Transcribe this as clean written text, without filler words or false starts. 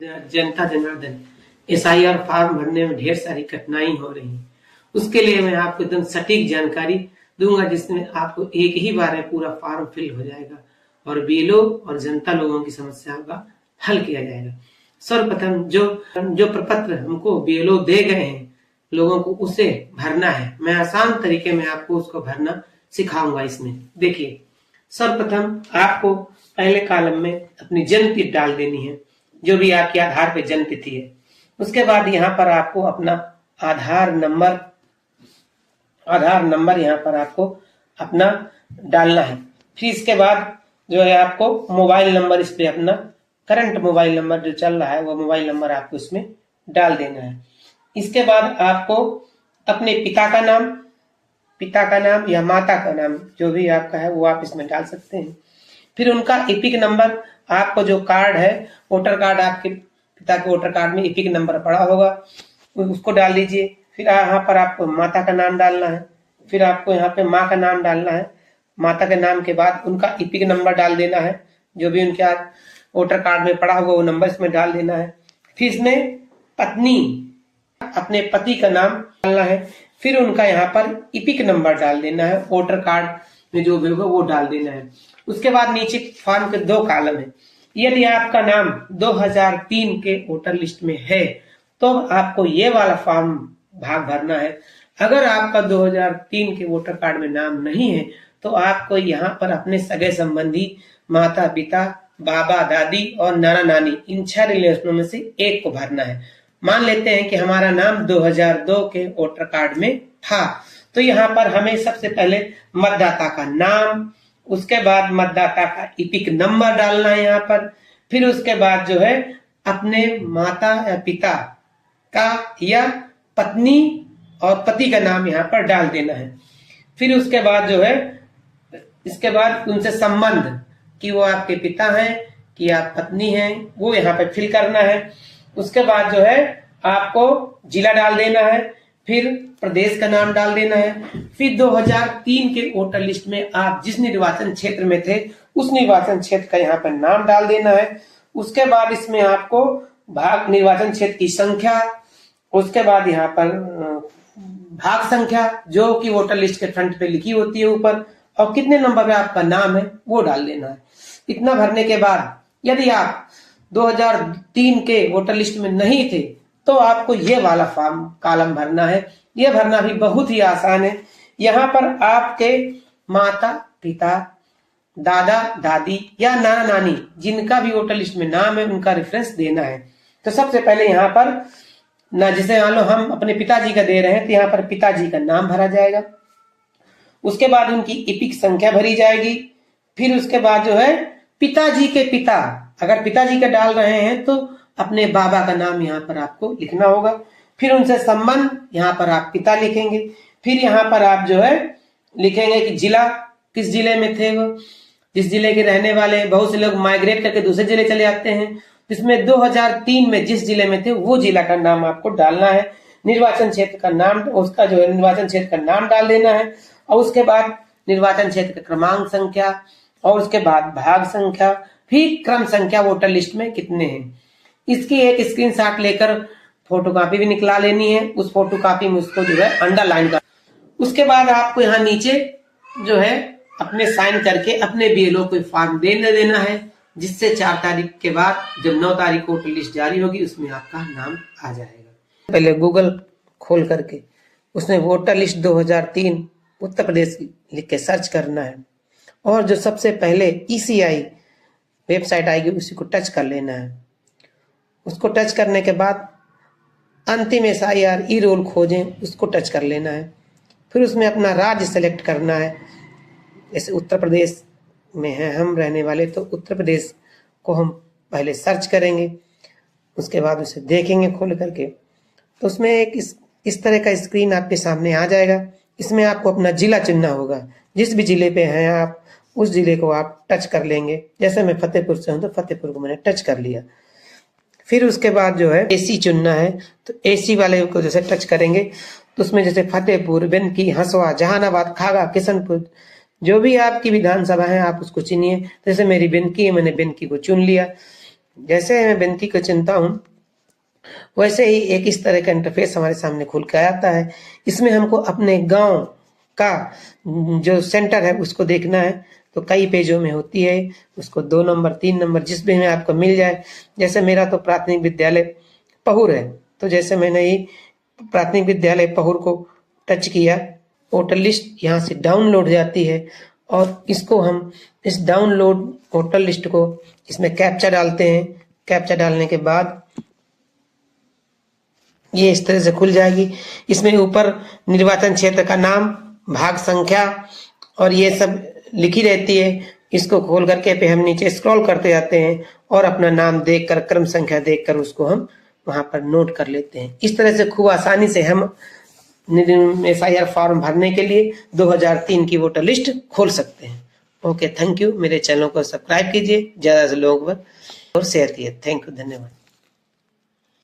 जनता Janardan SIR form भरने में ढेर सारी कठिनाई हो रही है। उसके लिए मैं आपको एकदम सटीक जानकारी दूंगा, जिसमें आपको एक ही बार में पूरा फॉर्म फिल हो जाएगा और बीएलओ और जनता लोगों की समस्याओं का हल किया जाएगा। सर्वप्रथम जो प्रपत्र हमको बीएलओ दे गए हैं लोगों को, उसे भरना है। मैं आसान तरीके में आपको उसको भरना सिखाऊंगा। इसमें देखिए, सर्वप्रथम आपको पहले कॉलम में अपनी जन्म तिथि डाल देनी है, जो भी आपके आधार पे जन्म तिथि है। उसके बाद यहाँ पर आपको अपना आधार नंबर यहाँ पर आपको अपना डालना है। फिर इसके बाद जो है आपको मोबाइल नंबर, इस पे अपना करंट मोबाइल नंबर जो चल रहा है वो मोबाइल नंबर आपको इसमें डाल देना है। इसके बाद आपको अपने पिता का नाम या माता का नाम जो भी आपका है वो आप इसमें डाल सकते हैं। फिर उनका एपिक नंबर, आपको जो कार्ड है वोटर कार्ड, आपके पिता के वोटर कार्ड में एपिक नंबर पड़ा होगा, उसको डाल दीजिए। फिर यहाँ पर आपको माता का नाम डालना है। फिर आपको यहाँ पे माँ का नाम डालना है। माता के नाम के बाद उनका एपिक नंबर डाल देना है, जो भी उनके वोटर कार्ड में पड़ा होगा वो नंबर इसमें डाल देना है। फिर इसमें पत्नी, अपने पति का नाम डालना है। फिर उनका यहाँ पर एपिक नंबर डाल देना है, वोटर कार्ड में जो भी होगा वो डाल देना है। उसके बाद नीचे फॉर्म के 2 कॉलम है। यदि आपका नाम 2003 के वोटर लिस्ट में है तो आपको ये वाला फॉर्म भाग भरना है। अगर आपका 2003 के वोटर कार्ड में नाम नहीं है तो आपको यहाँ पर अपने सगे संबंधी, माता पिता, बाबा दादी और नाना नानी, इन 6 रिलेशनों में से एक को भरना है। मान लेते हैं कि हमारा नाम 2002 के वोटर कार्ड में था, तो यहाँ पर हमें सबसे पहले मतदाता का नाम, उसके बाद मतदाता का एपिक नंबर डालना है यहाँ पर। फिर उसके बाद जो है अपने माता या पिता का या पत्नी और पति का नाम यहाँ पर डाल देना है। फिर उसके बाद जो है इसके बाद उनसे संबंध, कि वो आपके पिता हैं कि आप पत्नी हैं, वो यहाँ पे फिल करना है। उसके बाद जो है आपको जिला डाल देना है। फिर प्रदेश का नाम डाल देना है। फिर 2003 के वोटर लिस्ट में आप जिस निर्वाचन क्षेत्र में थे उस निर्वाचन क्षेत्र का यहाँ पर नाम डाल देना है। उसके बाद इसमें आपको भाग, निर्वाचन क्षेत्र की संख्या, उसके बाद यहाँ पर भाग संख्या जो कि वोटर लिस्ट के फ्रंट पे लिखी होती है ऊपर, और कितने नंबर पे आपका नाम है वो डाल देना है। इतना भरने के बाद यदि आप 2003 के वोटर लिस्ट में नहीं थे तो आपको ये वाला फॉर्म कॉलम भरना है। ये भरना भी बहुत ही आसान है। यहाँ पर आपके माता पिता, दादा दादी या नाना नानी जिनका भी वोटर लिस्ट में नाम है उनका रेफरेंस देना है। तो सबसे पहले यहाँ पर ना, जैसे मान लो हम अपने पिताजी का दे रहे हैं तो यहाँ पर पिताजी का नाम भरा जाएगा। उसके बाद उनकी एपिक संख्या भरी जाएगी। फिर उसके बाद जो है पिताजी के पिता, अगर पिताजी का डाल रहे हैं तो अपने बाबा का नाम यहाँ पर आपको लिखना होगा। फिर उनसे संबंध, यहाँ पर आप पिता लिखेंगे। फिर यहाँ पर आप जो है लिखेंगे कि जिला, किस जिले में थे वो, जिस जिले के रहने वाले। बहुत से लोग माइग्रेट करके दूसरे जिले चले जाते हैं, इसमें 2003 में जिस जिले में थे वो जिला का नाम आपको डालना है। निर्वाचन क्षेत्र का नाम, उसका जो है निर्वाचन क्षेत्र का नाम डाल देना है। और उसके बाद निर्वाचन क्षेत्र का क्रमांक संख्या, और उसके बाद भाग संख्या, फिर क्रम संख्या वोटर लिस्ट में कितने हैं। इसकी एक स्क्रीनशॉट लेकर फोटोकॉपी भी निकला लेनी है। उस फोटोकॉपी में उसको जो है अंडरलाइन कर, उसके बाद आपको यहाँ नीचे जो है अपने साइन करके अपने बीएलओ को फॉर्म देना है, जिससे 4 तारीख के बाद जब 9 तारीख को वोटर लिस्ट जारी होगी उसमें आपका नाम आ जाएगा। पहले गूगल खोल करके उसमें वोटर लिस्ट 2003 उत्तर प्रदेश लिख के सर्च करना है, और जो सबसे पहले ECI वेबसाइट आएगी उसी को टच कर लेना है। उसको टच करने के बाद अंतिम SIR ई रोल खोजें, उसको टच कर लेना है। फिर उसमें अपना राज्य सेलेक्ट करना है। जैसे उत्तर प्रदेश में हैं हम रहने वाले, तो उत्तर प्रदेश को हम पहले सर्च करेंगे। उसके बाद उसे देखेंगे खोल करके, तो उसमें एक इस तरह का स्क्रीन आपके सामने आ जाएगा। इसमें आपको अपना जिला चुनना होगा। जिस भी जिले पे हैं आप उस जिले को आप टच कर लेंगे। जैसे मैं फतेहपुर से हूँ तो फतेहपुर को मैंने टच कर लिया। फिर उसके बाद जो है AC चुनना है, तो AC वाले को जैसे टच करेंगे तो उसमें जैसे फतेहपुर, बेनकी, हंसवा, जहानाबाद, खागा, किशनपुर, जो भी आपकी विधानसभा है आप उसको चुनिए। जैसे मेरी बेनकी है, मैंने बेनकी को चुन लिया। जैसे मैं विनती को चुनता हूँ वैसे ही एक इस तरह का इंटरफेस हमारे सामने खुल के आता है। इसमें हमको अपने गांव का जो सेंटर है उसको देखना है, तो कई पेजों में होती है, उसको 2 नंबर 3 नंबर जिस भी में आपको मिल जाए। जैसे मेरा तो प्राथमिक विद्यालय पहुर है, तो जैसे मैंने ये प्राथमिक विद्यालय पहुर को टच किया, वोटर लिस्ट यहाँ से डाउनलोड जाती है और इसको हम इस डाउनलोड वोटर लिस्ट को इसमें कैप्चा डालते हैं। कैप्चा डालने के बाद ये इस तरह से खुल जाएगी। इसमें ऊपर निर्वाचन क्षेत्र का नाम, भाग संख्या और ये सब लिखी रहती है। इसको खोल करके पे हम नीचे स्क्रॉल करते जाते हैं और अपना नाम देखकर, क्रम संख्या देखकर उसको हम वहां पर नोट कर लेते हैं। इस तरह से खूब आसानी से हम FIR फॉर्म भरने के लिए 2003 की वोटर लिस्ट खोल सकते हैं। Okay, thank you. मेरे चैनल को सब्सक्राइब कीजिए, ज्यादा से लोगों पर और शेयर कीजिए। थैंक यू, धन्यवाद।